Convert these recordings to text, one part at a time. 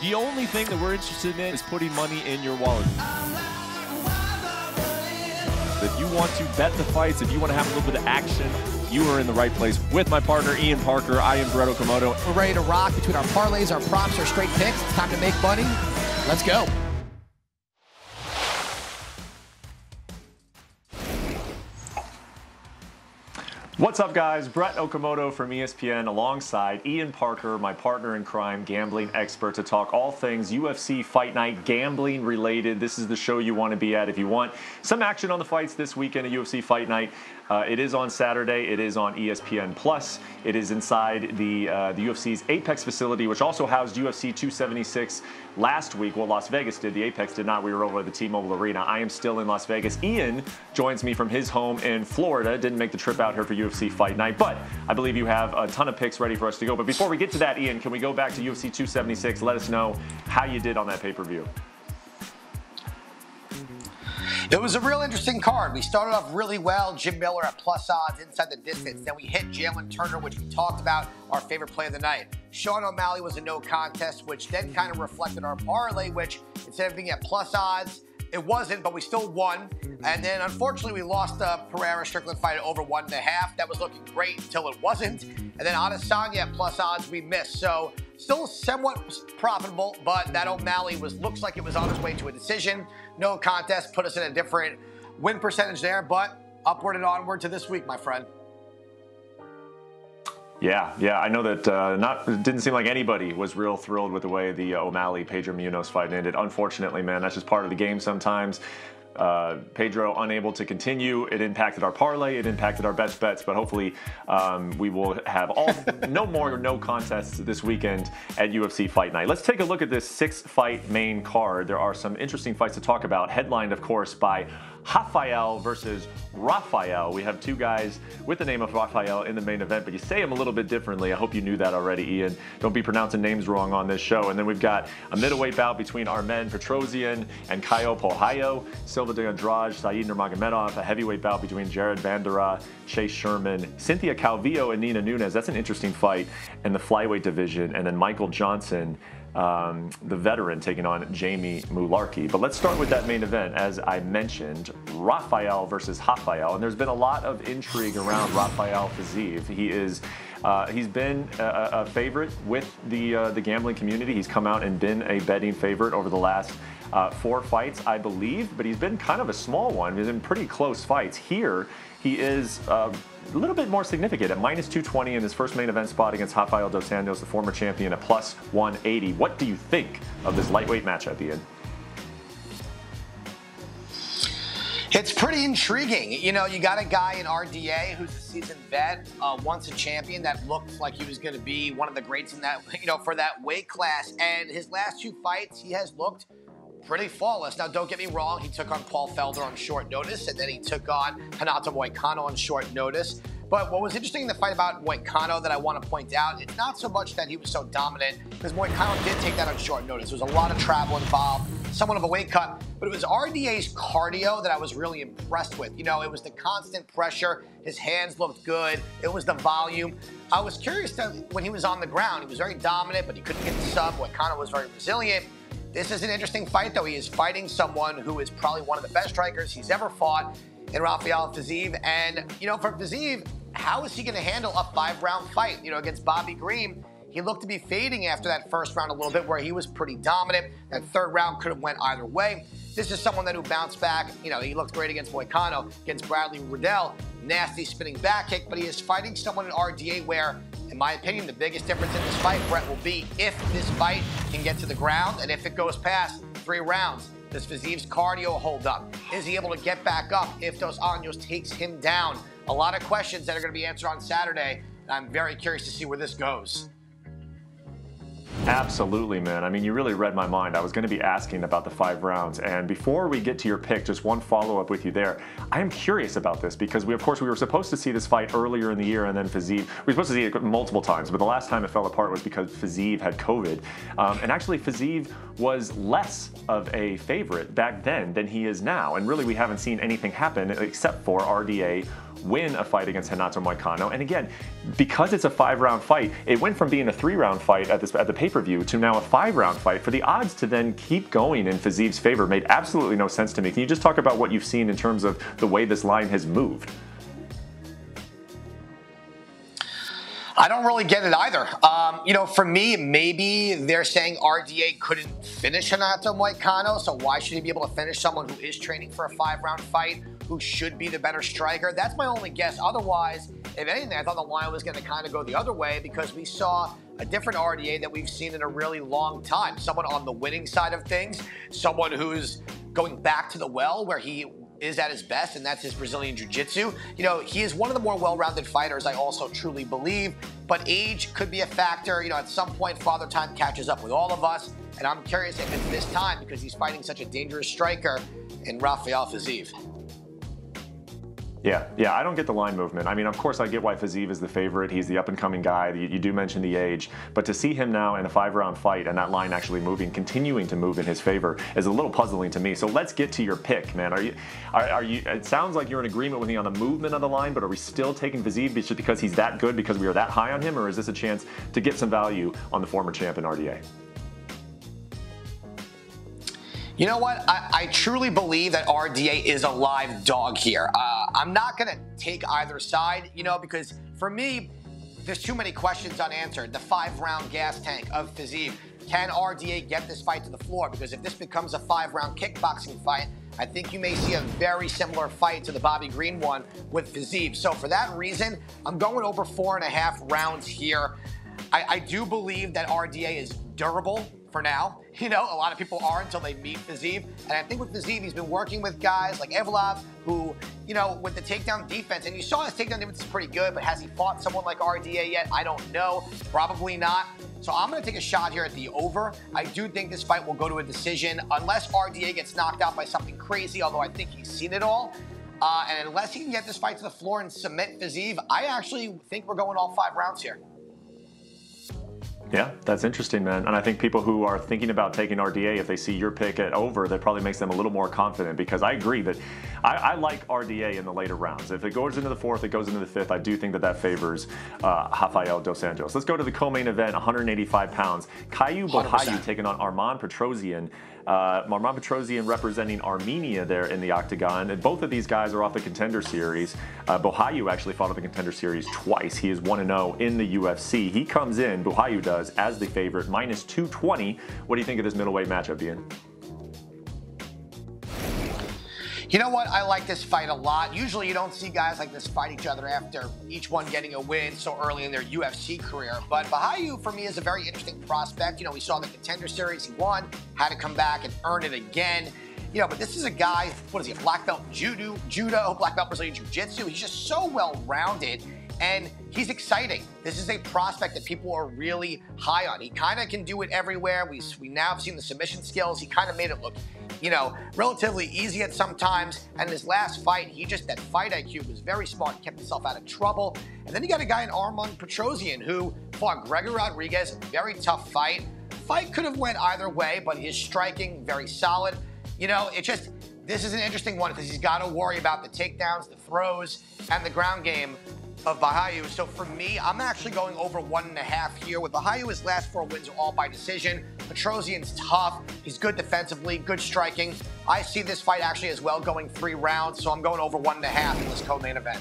The only thing that we're interested in is putting money in your wallet. If you want to bet the fights, if you want to have a little bit of action, you are in the right place. With my partner, Ian Parker, I am Brett Okamoto. We're ready to rock between our parlays, our props, our straight picks. It's time to make money. Let's go. What's up, guys? Brett Okamoto from ESPN alongside Ian Parker, my partner in crime, gambling expert, to talk all things UFC Fight Night, gambling related. This is the show you want to be at if you want some action on the fights this weekend at UFC Fight Night. It is on Saturday. It is on ESPN Plus. It is inside the UFC's Apex facility, which also housed UFC 276 last week. Well, Las Vegas did. The Apex did not. We were over at the T-Mobile Arena. I am still in Las Vegas. Ian joins me from his home in Florida. Didn't make the trip out here for UFC Fight Night, but I believe you have a ton of picks ready for us to go. But before we get to that, Ian, can we go back to UFC 276? Let us know how you did on that pay-per-view. It was a real interesting card. We started off really well. Jim Miller at plus odds inside the distance. Then we hit Jalen Turner, which we talked about, our favorite play of the night. Sean O'Malley was a no contest, which then kind of reflected our parlay, which instead of being at plus odds, it wasn't, but we still won. And then, unfortunately, we lost the Pereira-Strickland fight at over 1.5. That was looking great until it wasn't. And then Adesanya at plus odds, we missed. So still somewhat profitable, but that O'Malley looks like it was on its way to a decision. No contest, put us in a different win percentage there, but upward and onward to this week, my friend. Yeah, I know that it didn't seem like anybody was real thrilled with the way the O'Malley-Pedro Munoz fight ended. Unfortunately, man, that's just part of the game sometimes. Pedro unable to continue. It impacted our parlay. It impacted our best bets. But hopefully, we will have no more no contests this weekend at UFC Fight Night. Let's take a look at this 6-fight main card. There are some interesting fights to talk about. Headlined, of course, by Rafael versus Rafael. We have two guys with the name of Rafael in the main event, but you say them a little bit differently. I hope you knew that already, Ian. Don't be pronouncing names wrong on this show. And then we've got a middleweight bout between Armen Petrosyan and Caio Porraio. Silva de Andrade, Said Nurmagomedov. A heavyweight bout between Jared Bandera, Chase Sherman, Cynthia Calvillo, and Nina Nunes. That's an interesting fight in the flyweight division. And then Michael Johnson, the veteran, taking on Jamie Malarkey. But let's start with that main event. As I mentioned, Rafael versus Rafael, and there's been a lot of intrigue around Rafael Fiziev. He's been a favorite with the gambling community. He's come out and been a betting favorite over the last 4 fights, I believe, but he's been kind of a small one. He's in pretty close fights. Here, he is a little bit more significant at minus 220 in his first main event spot against Rafael Dos Anjos, the former champion, at plus 180. What do you think of this lightweight matchup, Ian? It's pretty intriguing. You know, you got a guy in RDA who's a seasoned vet, once a champion that looked like he was going to be one of the greats in that, for that weight class. And his last 2 fights, he has looked pretty flawless. Now, don't get me wrong. He took on Paul Felder on short notice, and then he took on Renato Moicano on short notice. But what was interesting in the fight about Moicano that I want to point out, it's not so much that he was so dominant, because Moicano did take that on short notice. There was a lot of travel involved, somewhat of a weight cut, but it was RDA's cardio that I was really impressed with. It was the constant pressure. His hands looked good. It was the volume. I was curious when he was on the ground. He was very dominant, but he couldn't get the sub. Moicano was very resilient. This is an interesting fight, though. He is fighting someone who is probably one of the best strikers he's ever fought in Rafael Fiziev. And, for Fiziev, how is he going to handle a 5-round fight? Against Bobby Green, he looked to be fading after that first round a little bit, where he was pretty dominant. That third round could have went either way. This is someone who bounced back. He looked great against Moicano, against Bradley Riddell. Nasty spinning back kick, but he is fighting someone in RDA where, in my opinion, the biggest difference in this fight, Brett, will be if this fight can get to the ground and if it goes past 3 rounds. Does Fiziev's cardio hold up? Is he able to get back up if Dos Anjos takes him down? A lot of questions that are going to be answered on Saturday, and I'm very curious to see where this goes. Absolutely, man. I mean, you really read my mind. I was going to be asking about the 5 rounds. And before we get to your pick, just one follow-up with you there. I am curious about this because, we were supposed to see this fight earlier in the year, and then Fiziev, we were supposed to see it multiple times, but the last time it fell apart was because Fiziev had COVID. And actually, Fiziev was less of a favorite back then than he is now. And really, we haven't seen anything happen except for RDA win a fight against Renato Moicano. And again, because it's a 5-round fight, it went from being a 3-round fight at the pay-per-view to now a 5-round fight. For the odds to then keep going in Fiziev's favor made absolutely no sense to me. Can you just talk about what you've seen in terms of the way this line has moved? I don't really get it either. You know, for me, maybe they're saying RDA couldn't finish Renato Moicano, so why should he be able to finish someone who is training for a 5-round fight, who should be the better striker? That's my only guess. Otherwise, if anything, I thought the line was going to kind of go the other way because we saw a different RDA that we've seen in a really long time. Someone on the winning side of things, someone who's going back to the well where he is at his best, and that's his Brazilian Jiu-Jitsu. You know, he is one of the more well-rounded fighters, I also truly believe, but age could be a factor. You know, at some point, Father Time catches up with all of us, and I'm curious if it's this time because he's fighting such a dangerous striker in Rafael Fiziev. Yeah, I don't get the line movement. I mean, of course, I get why Fiziev is the favorite. He's the up-and-coming guy. You do mention the age. But to see him now in a 5-round fight and that line actually moving, continuing to move in his favor, is a little puzzling to me. So let's get to your pick, man. Are you? It sounds like you're in agreement with me on the movement of the line, but are we still taking Fiziev just because he's that good, because we are that high on him, or is this a chance to get some value on the former champ in RDA? You know what? I truly believe that RDA is a live dog here. I'm not going to take either side, you know, because for me, there's too many questions unanswered. The 5-round gas tank of Fiziev. Can RDA get this fight to the floor? Because if this becomes a 5-round kickboxing fight, I think you may see a very similar fight to the Bobby Green one with Fiziev. So for that reason, I'm going over 4.5 rounds here. I do believe that RDA is durable for now. You know, a lot of people are until they meet Fiziev. And I think with Fiziev, he's been working with guys like Evlov who, you know, with the takedown defense, and you saw his takedown defense is pretty good, but has he fought someone like RDA yet? I don't know. Probably not. So I'm going to take a shot here at the over. I do think this fight will go to a decision unless RDA gets knocked out by something crazy, although I think he's seen it all. And unless he can get this fight to the floor and submit Fiziev, I actually think we're going all 5 rounds here. Yeah, that's interesting, man. And I think people who are thinking about taking RDA, if they see your pick at over, that probably makes them a little more confident, because I agree that I like RDA in the later rounds. If it goes into the 4th, it goes into the 5th, I do think that favors Rafael Dos Anjos. Let's go to the co-main event, 185 pounds. Caio Borralho taking on Arman Petrosyan. Arman Petrosyan representing Armenia there in the octagon. And both of these guys are off the Contender Series. Borralho actually fought off the Contender Series twice. He is 1-0 in the UFC. He comes in, Borralho does, as the favorite, minus 220. What do you think of this middleweight matchup, Ian? You know what? I like this fight a lot. Usually you don't see guys like this fight each other after each one getting a win so early in their UFC career. But Borralho, for me, is a very interesting prospect. You know, we saw the Contender Series. He won, had to come back and earn it again. You know, but this is a guy, what is he, a black belt judo, black belt Brazilian Jiu-Jitsu. He's just so well-rounded, and he's exciting. This is a prospect that people are really high on. He kind of can do it everywhere. We now have seen the submission skills. He kind of made it look, you know, relatively easy at some times. And in his last fight, that fight IQ was very smart, kept himself out of trouble. And then you got a guy in Arman Petrosyan who fought Gregor Rodriguez, very tough fight. Fight could have went either way, but his striking, very solid. You know, this is an interesting one because he's got to worry about the takedowns, the throws, and the ground game of Borralho. So for me, I'm actually going over 1.5 here. With Borralho, his last 4 wins are all by decision. Petrosyan's tough. He's good defensively, good striking. I see this fight actually as well going 3 rounds, so I'm going over 1.5 in this co-main event.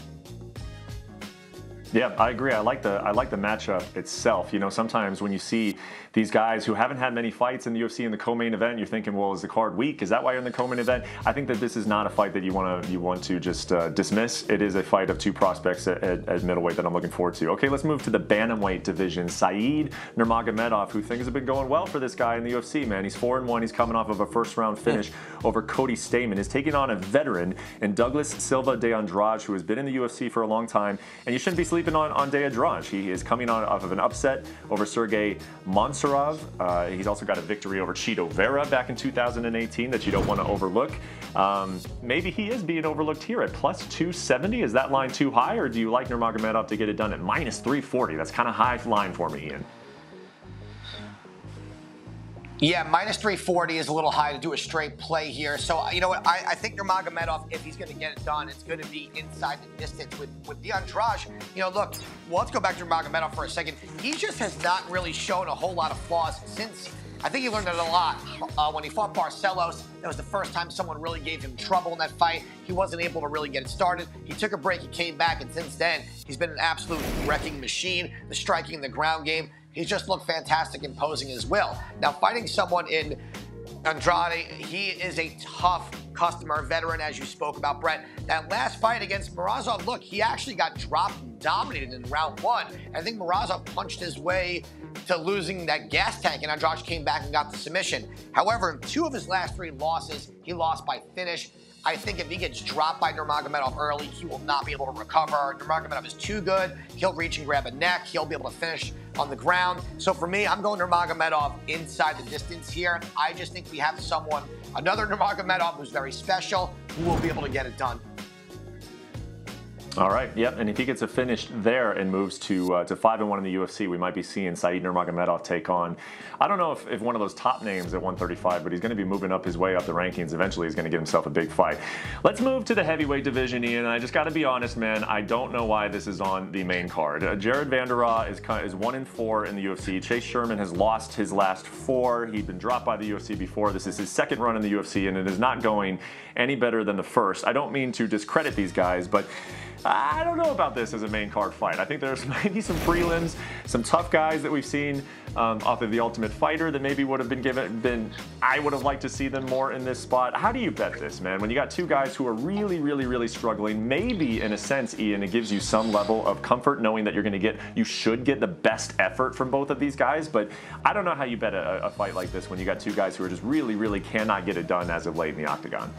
Yeah, I agree. I like the matchup itself. You know, sometimes when you see these guys who haven't had many fights in the UFC in the co-main event, you're thinking, well, is the card weak? Is that why you're in the co-main event? I think that this is not a fight that you want to just dismiss. It is a fight of 2 prospects at middleweight that I'm looking forward to. Okay, let's move to the bantamweight division. Said Nurmagomedov, who things have been going well for this guy in the UFC, man. He's 4-1. He's coming off of a first-round finish over Cody Stamann. Is taking on a veteran in Douglas Silva de Andrade, who has been in the UFC for a long time. And you shouldn't be sleeping on de Andrade. He is coming off of an upset over Sergey Montserrat. He's also got a victory over Chito Vera back in 2018 that you don't want to overlook. Maybe he is being overlooked here at plus 270. Is that line too high, or do you like Nurmagomedov to get it done at minus 340? That's kind of high line for me, Ian. Yeah, minus 340 is a little high to do a straight play here. So, you know what? I think Nurmagomedov, if he's going to get it done, it's going to be inside the distance with the Andrade. You know, look, well, let's go back to Nurmagomedov for a second. He just has not really shown a whole lot of flaws since. I think he learned it a lot when he fought Barcelos. That was the first time someone really gave him trouble in that fight. He wasn't able to really get it started. He took a break, he came back, and since then, he's been an absolute wrecking machine. The striking and the ground game, he's just looked fantastic imposing as well. Now, fighting someone in Andrade, he is a tough customer, veteran, as you spoke about, Brett. That last fight against Morozov, look, he actually got dropped and dominated in round one. I think Morozov punched his way to losing that gas tank, and Andrade came back and got the submission. However, in 2 of his last 3 losses, he lost by finish. I think if he gets dropped by Nurmagomedov early, he will not be able to recover. Nurmagomedov is too good. He'll reach and grab a neck. He'll be able to finish on the ground. So for me, I'm going Nurmagomedov inside the distance here. I just think we have someone, another Nurmagomedov who's very special, who will be able to get it done. All right, yep, and if he gets a finish there and moves to 5-1 in the UFC, we might be seeing Said Nurmagomedov take on, I don't know if one of those top names at 135, but he's going to be moving up his way up the rankings. Eventually, he's going to get himself a big fight. Let's move to the heavyweight division, Ian, and I just got to be honest, man, I don't know why this is on the main card. Jared Bandera is 1-4 in the UFC. Chase Sherman has lost his last 4. He'd been dropped by the UFC before. This is his second run in the UFC, and it is not going any better than the first. I don't mean to discredit these guys, but I don't know about this as a main card fight. I think there's maybe some prelims, some tough guys that we've seen off of The Ultimate Fighter that maybe would have I would have liked to see them more in this spot. How do you bet this, man? When you got 2 guys who are really struggling, maybe in a sense, Ian, it gives you some level of comfort knowing that you should get the best effort from both of these guys, but I don't know how you bet a fight like this when you got 2 guys who are just really cannot get it done as of late in the octagon.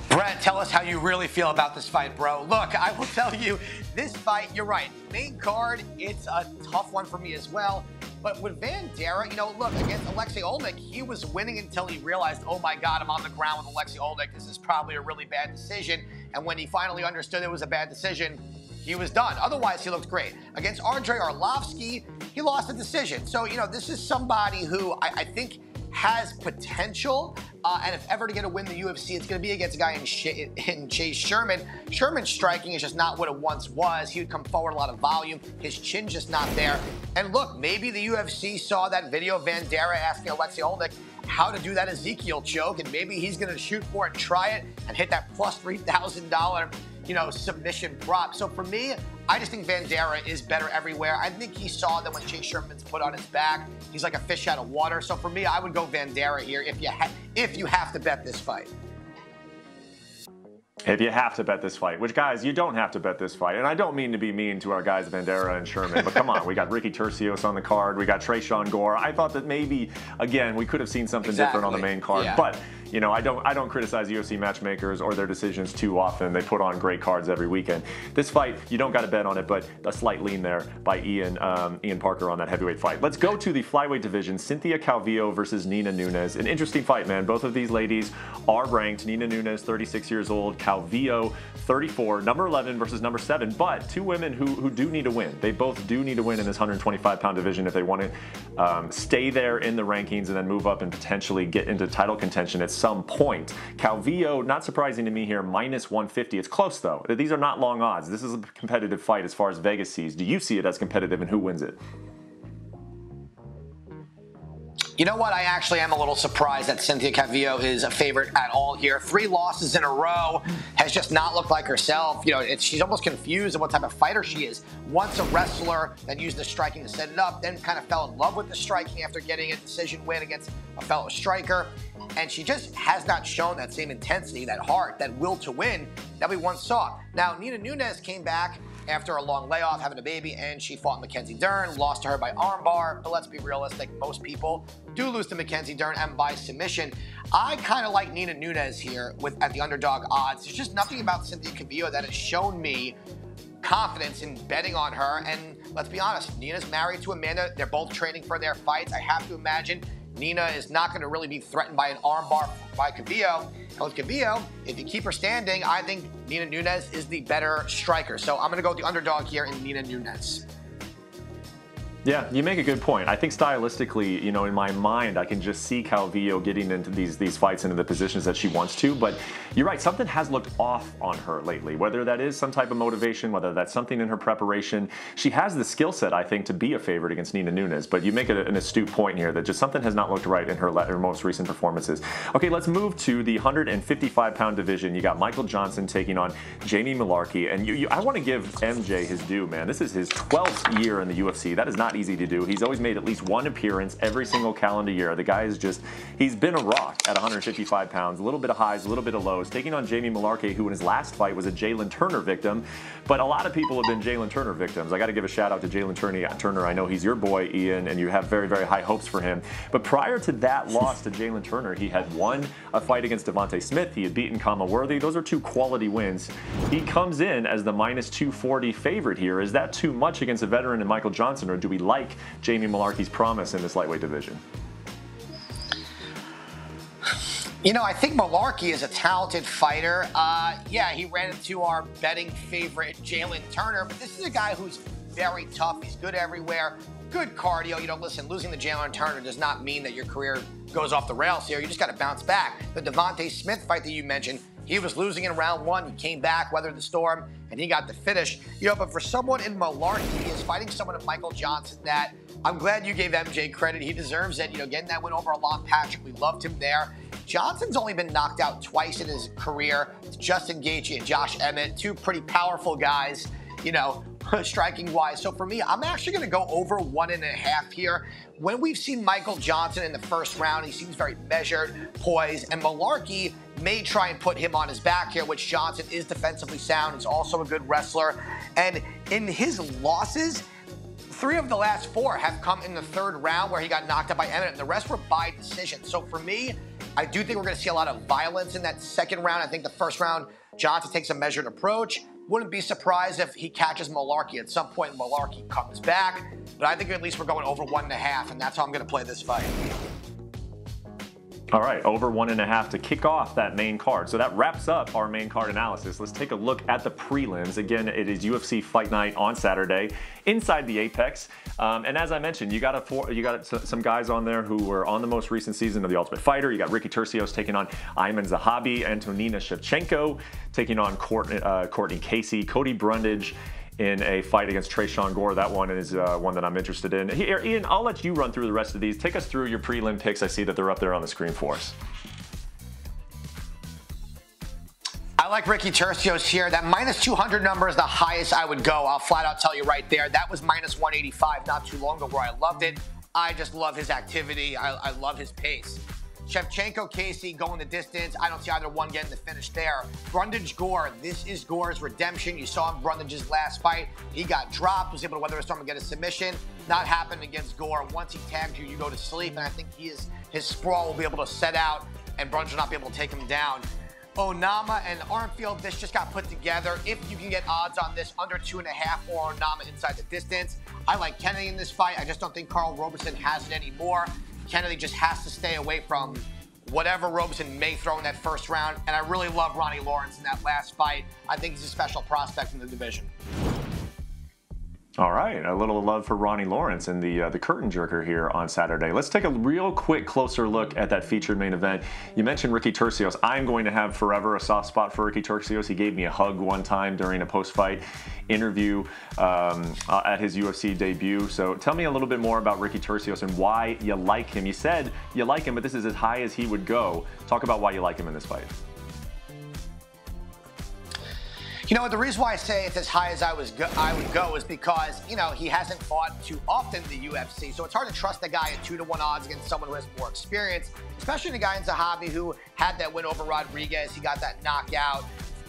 Brett, tell us how you really feel about this fight, bro. Look, I will tell you, this fight, you're right. Main card, it's a tough one for me as well. But with Bandera, you know, look, against Alexei Olnik, he was winning until he realized, oh my God, I'm on the ground with Alexei Olnik. This is probably a really bad decision. And when he finally understood it was a bad decision, he was done. Otherwise, he looked great. Against Andrei Arlovski, he lost the decision. So, you know, this is somebody who I think has potential, and if ever to get a win in the UFC, it's going to be against a guy in Chase Sherman. Sherman's striking is just not what it once was. He would come forward a lot of volume. His chin's just not there. And look, maybe the UFC saw that video of Bandera asking Alexei Olnik how to do that Ezekiel choke, and maybe he's going to shoot for it, try it, and hit that plus $3,000, you know, submission prop. So for me, I just think Bandera is better everywhere. I think he saw that when Chase Sherman's put on his back, he's like a fish out of water. So for me, I would go Bandera here if you have to bet this fight. If you have to bet this fight, which, guys, you don't have to bet this fight. And I don't mean to be mean to our guys Bandera and Sherman, but come on, we got Ricky Turcios on the card. We got Tresean Gore. I thought that maybe, again, we could have seen something different on the main card. Yeah. But, you know, I don't criticize UFC matchmakers or their decisions too often. They put on great cards every weekend. This fight, you don't got to bet on it, but a slight lean there by Ian Parker on that heavyweight fight. Let's go to the flyweight division. Cynthia Calvillo versus Nina Nunes. An interesting fight, man. Both of these ladies are ranked. Nina Nunes, 36 years old. Calvillo, 34. Number 11 versus number 7. But 2 women who do need to win. They both do need to win in this 125-pound division if they want to stay there in the rankings and then move up and potentially get into title contention at some point. Calvillo, not surprising to me here, minus 150. It's close, though. These are not long odds. This is a competitive fight as far as Vegas sees. Do you see it as competitive, and who wins it? You know what? I actually am a little surprised that Cynthia Calvillo is a favorite at all here. 3 losses in a row, has just not looked like herself. You know, she's almost confused on what type of fighter she is. Once a wrestler that used the striking to set it up, then kind of fell in love with the striking after getting a decision win against a fellow striker. And she just has not shown that same intensity, that heart, that will to win that we once saw. Now, Nina Nunes came back after a long layoff, having a baby, and she fought Mackenzie Dern, lost to her by armbar. But let's be realistic, most people do lose to Mackenzie Dern and by submission. I kind of like Nina Nunes here at the underdog odds. There's just nothing about Cynthia Calvillo that has shown me confidence in betting on her. And let's be honest, Nina's married to Amanda. They're both training for their fights. I have to imagine Nina is not going to really be threatened by an armbar by Calvillo. And with Calvillo, if you keep her standing, I think Nina Nunes is the better striker. So I'm going to go with the underdog here in Nina Nunes. Yeah, you make a good point. I think stylistically, you know, in my mind, I can just see Calvillo getting into these fights into the positions that she wants to. But you're right, something has looked off on her lately. Whether that is some type of motivation, whether that's something in her preparation, she has the skill set, I think, to be a favorite against Nina Nunes. But you make an astute point here that just something has not looked right in her most recent performances. Okay, let's move to the 155-pound division. You got Michael Johnson taking on Jamie Malarkey, and I want to give MJ his due, man. This is his 12th year in the UFC. That is not easy to do. He's always made at least one appearance every single calendar year. The guy is he's been a rock at 155 pounds, a little bit of highs, a little bit of lows, taking on Jamie Malarkey, who in his last fight was a Jalen Turner victim. But a lot of people have been Jalen Turner victims. I got to give a shout out to Jalen Turner. I know he's your boy, Ian, and you have very, very high hopes for him. But prior to that loss to Jalen Turner, he had won a fight against Devontae Smith. He had beaten Kama Worthy. Those are two quality wins. He comes in as the minus 240 favorite here. Is that too much against a veteran in Michael Johnson, or do we like Jamie Malarkey's promise in this lightweight division? You know, I think Malarkey is a talented fighter. Yeah, he ran into our betting favorite, Jalen Turner, but this is a guy who's very tough. He's good everywhere. Good cardio. You know, listen, losing to Jalen Turner does not mean that your career goes off the rails here. You just got to bounce back. The Devontae Smith fight that you mentioned, he was losing in round one. He came back, weathered the storm, and he got the finish. You know, but for someone in Malarkey, he is fighting someone in Michael Johnson that I'm glad you gave MJ credit. He deserves it. You know, getting that win over Alon Patrick, we loved him there. Johnson's only been knocked out twice in his career. It's Justin Gaethje and Josh Emmett, two pretty powerful guys, you know, striking-wise. So for me, I'm actually going to go over 1.5 here. When we've seen Michael Johnson in the first round, he seems very measured, poised, and Malarkey may try and put him on his back here, which Johnson is defensively sound. He's also a good wrestler. And in his losses, 3 of the last 4 have come in the third round where he got knocked out by Emmett, and the rest were by decision. So for me, I do think we're going to see a lot of violence in that second round. I think the first round, Johnson takes a measured approach. Wouldn't be surprised if he catches Malarkey at some point. Malarkey comes back, but I think at least we're going over 1.5, and that's how I'm going to play this fight. All right, over 1.5 to kick off that main card. So that wraps up our main card analysis. Let's take a look at the prelims. Again, it is UFC Fight Night on Saturday inside the Apex. And as I mentioned, you got some guys on there who were on the most recent season of The Ultimate Fighter. You got Ricky Turcios taking on Ayman Zahabi, Antonina Shevchenko taking on Courtney Casey, Cody Brundage in a fight against Tresean Gore. That one is one that I'm interested in. Here, Ian, I'll let you run through the rest of these. Take us through your prelim picks. I see that they're up there on the screen for us. I like Ricky Turcios here. That minus 200 number is the highest I would go. I'll flat out tell you right there. That was minus 185 not too long ago where I loved it. I just love his activity. I love his pace. Shevchenko, Casey going the distance. I don't see either one getting the finish there. Brundage, Gore. This is Gore's redemption. You saw him Brundage's last fight. He got dropped, was able to weather a storm and get a submission. Not happened against Gore. Once he tags you, you go to sleep. And I think his sprawl will be able to set out and Brundage will not be able to take him down. Onama and Armfield, this just got put together. If you can get odds on this under 2.5 or Onama inside the distance. I like Kennedy in this fight. I just don't think Carl Robeson has it anymore. Kennedy just has to stay away from whatever Robeson may throw in that first round. And I really love Ronnie Lawrence in that last fight. I think he's a special prospect in the division. All right, a little love for Ronnie Lawrence and the curtain jerker here on Saturday. Let's take a real quick closer look at that featured main event. You mentioned Ricky Turcios. I'm going to have forever a soft spot for Ricky Turcios. He gave me a hug one time during a post-fight interview at his UFC debut. So tell me a little bit more about Ricky Turcios and why you like him. You said you like him, but this is as high as he would go. Talk about why you like him in this fight. You know, the reason why I say it's as high as I would go is because, you know, he hasn't fought too often in the UFC. So it's hard to trust a guy at 2-to-1 odds against someone who has more experience, especially the guy in Zahabi who had that win over Rodriguez. He got that knockout,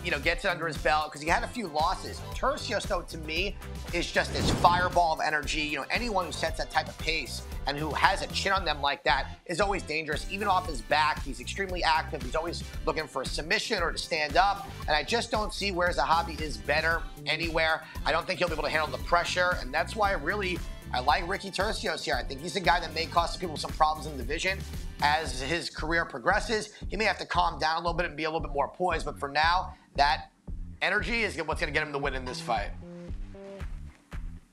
you know, gets it under his belt because he had a few losses. Turcios, though, to me, is just this fireball of energy. You know, anyone who sets that type of pace and who has a chin on them like that is always dangerous. Even off his back, he's extremely active. He's always looking for a submission or to stand up. And I just don't see where Zahabi is better anywhere. I don't think he'll be able to handle the pressure. And that's why I like Ricky Turcios here. I think he's a guy that may cause some people some problems in the division. As his career progresses, he may have to calm down a little bit and be a little bit more poised. But for now, that energy is what's going to get him the win in this fight.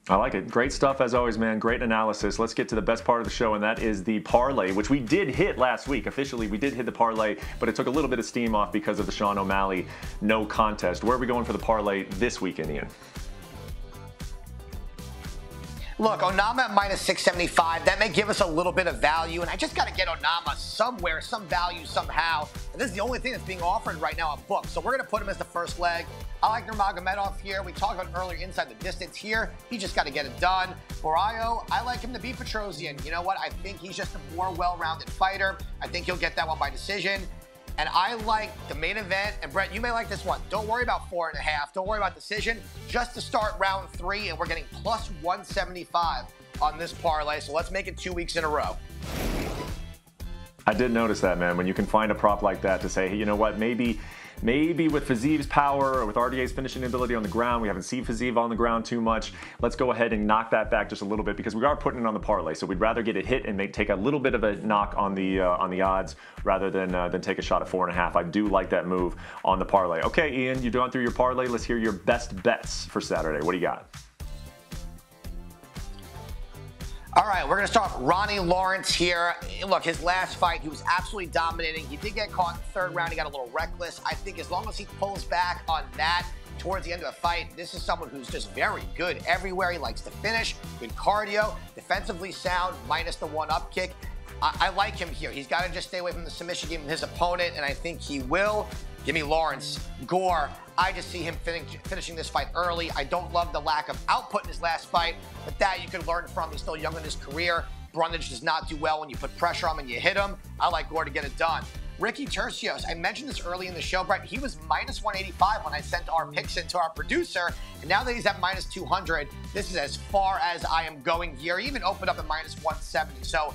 I like it. Great stuff as always, man. Great analysis. Let's get to the best part of the show, and that is the parlay, which we did hit last week. Officially, we did hit the parlay, but it took a little bit of steam off because of the Sean O'Malley no contest. Where are we going for the parlay this weekend, Ian? Look, Onama at minus 675, that may give us a little bit of value, and I just got to get Onama somewhere, some value somehow. And this is the only thing that's being offered right now on books. So we're going to put him as the first leg. I like Nurmagomedov here. We talked about earlier inside the distance here. He just got to get it done. Morayo, I like him to beat Petrosian. You know what? I think he's just a more well-rounded fighter. I think he'll get that one by decision. And I like the main event. And Brett, you may like this one. Don't worry about 4.5. Don't worry about decision. Just to start round 3, and we're getting plus 175 on this parlay. So let's make it 2 weeks in a row. I did notice that, man. When you can find a prop like that to say, hey, you know what, maybe with Fiziev's power or with RDA's finishing ability on the ground, we haven't seen Fiziev on the ground too much. Let's go ahead and knock that back just a little bit because we are putting it on the parlay. So we'd rather get it hit and take a little bit of a knock on the odds rather than take a shot at 4.5. I do like that move on the parlay. Okay, Ian, you've gone through your parlay. Let's hear your best bets for Saturday. What do you got? All right, we're going to start Ronnie Lawrence here. Look, his last fight, he was absolutely dominating. He did get caught in the 3rd round. He got a little reckless. I think as long as he pulls back on that towards the end of the fight, this is someone who's just very good everywhere. He likes to finish, good cardio, defensively sound, minus the 1-up kick. I like him here. He's got to just stay away from the submission game of his opponent, and I think he will. Give me Lawrence. Gore, I just see him finishing this fight early. I don't love the lack of output in his last fight, but that you can learn from. He's still young in his career. Brundage does not do well when you put pressure on him and you hit him. I like Gore to get it done. Ricky Turcios, I mentioned this early in the show, Brett. He was minus 185 when I sent our picks in to our producer, and now that he's at minus 200, this is as far as I am going here. He even opened up at minus 170, so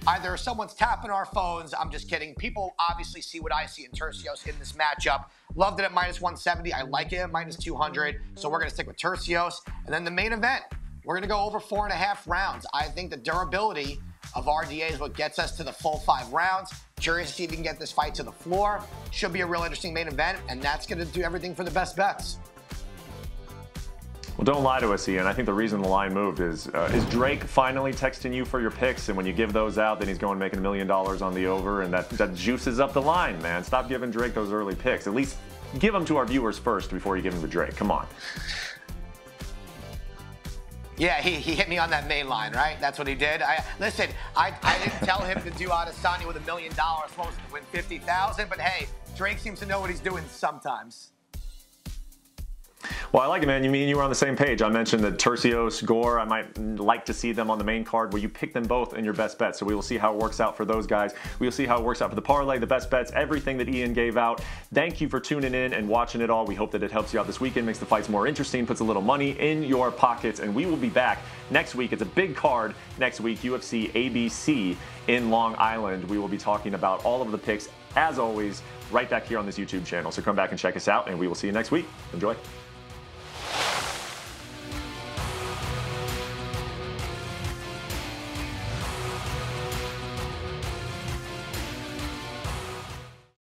either someone's tapping our phones, I'm just kidding. People obviously see what I see in Turcios in this matchup. Loved it at minus 170. I like it at minus 200. So we're going to stick with Turcios. And then the main event, we're going to go over 4.5 rounds. I think the durability of RDA is what gets us to the full 5 rounds. Curious to see if we can get this fight to the floor. Should be a real interesting main event, and that's going to do everything for the best bets. Well, don't lie to us, Ian. I think the reason the line moved is Drake finally texting you for your picks, and when you give those out, then he's going making $1 million on the over, and that juices up the line, man. Stop giving Drake those early picks. At least give them to our viewers first before you give them to Drake. Come on. Yeah, he hit me on that main line, right? That's what he did. Listen, I didn't tell him to do Adesanya with $1 million, supposed to win 50,000, but hey, Drake seems to know what he's doing sometimes. Well, I like it, man. You were on the same page. I mentioned that Turcios, Gore, I might like to see them on the main card where you pick them both in your best bets. So we will see how it works out for those guys. We'll see how it works out for the parlay, the best bets, everything that Ian gave out. Thank you for tuning in and watching it all. We hope that it helps you out this weekend, makes the fights more interesting, puts a little money in your pockets, and we will be back next week. It's a big card next week, UFC ABC in Long Island. We will be talking about all of the picks, as always, right back here on this YouTube channel. So come back and check us out, and we will see you next week. Enjoy.